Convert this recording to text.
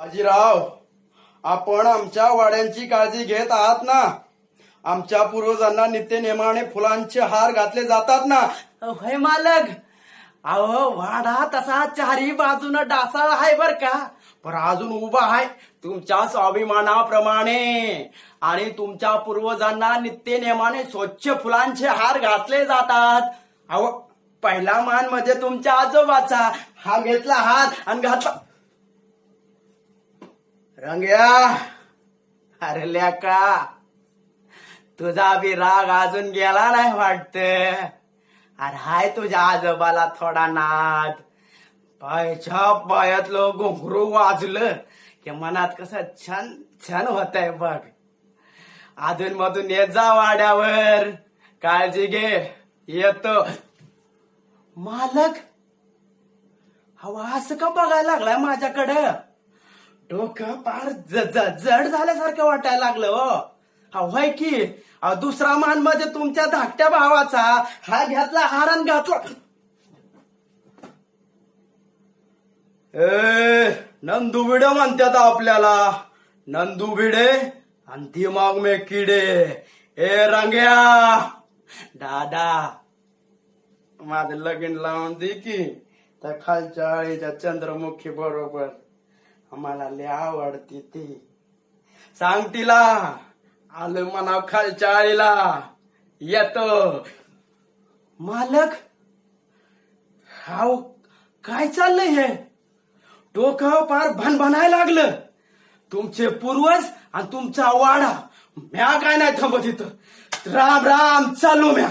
बाजीराव, आपण आमच्या वाड्यांची काळजी घेत आहात ना? आमच्या पूर्वजांना नित्यनेमाने फुलांचे हार घातले जातात ना? होय मालक. अहो वाडा तसा चारी बाजूनं डासाळ आहे बर का, पण अजून उभा आहे तुमच्या स्वाभिमानाप्रमाणे. आणि तुमच्या पूर्वजांना नित्यनेमाने स्वच्छ फुलांचे हार घातले जातात. अहो पहिला मान म्हणजे तुमच्या आजोबाचा. हा घेतला हार आणि घातला. रंग्या, अरे लेका, तुझा बी राग अजून गेला नाही वाटत. अरे हाय तुझ्या आजोबाला थोडा नाद. पायच्या पायातलं घुंगरू वाजलं की मनात कसं छान छान होत आहे बघ. अधून मधून येत जा वाड्यावर. काळजी घे, येतो. मालक, हवा असं का बघायला लागलाय माझ्याकडं? डोकं पार जड झाल्यासारखं वाटायला लागलं हो. हवाय की दुसरा मान म्हणजे तुमच्या धाकट्या भावाचा. हा घेतला हारण घातला. नंदू भिडे म्हणतात आपल्याला. नंदू भिडे आणि दिमाग में किडे. ए रंग्या दादा, माझं लगीन लावून दे की त्या खालच्या आळीच्या चंद्रमुखी बरोबर. आम्हाला लय आवडती ती. सांग तिला आलं म्हणा खालच्या आळीला, येतो. मालक, हाव काय चाललंय हे? डोकं पार भनभनायला लागलं. तुमचे पूर्वज आणि तुमचा वाडा, म्या काय नाही थांबत इथं. राम राम, चालू म्या.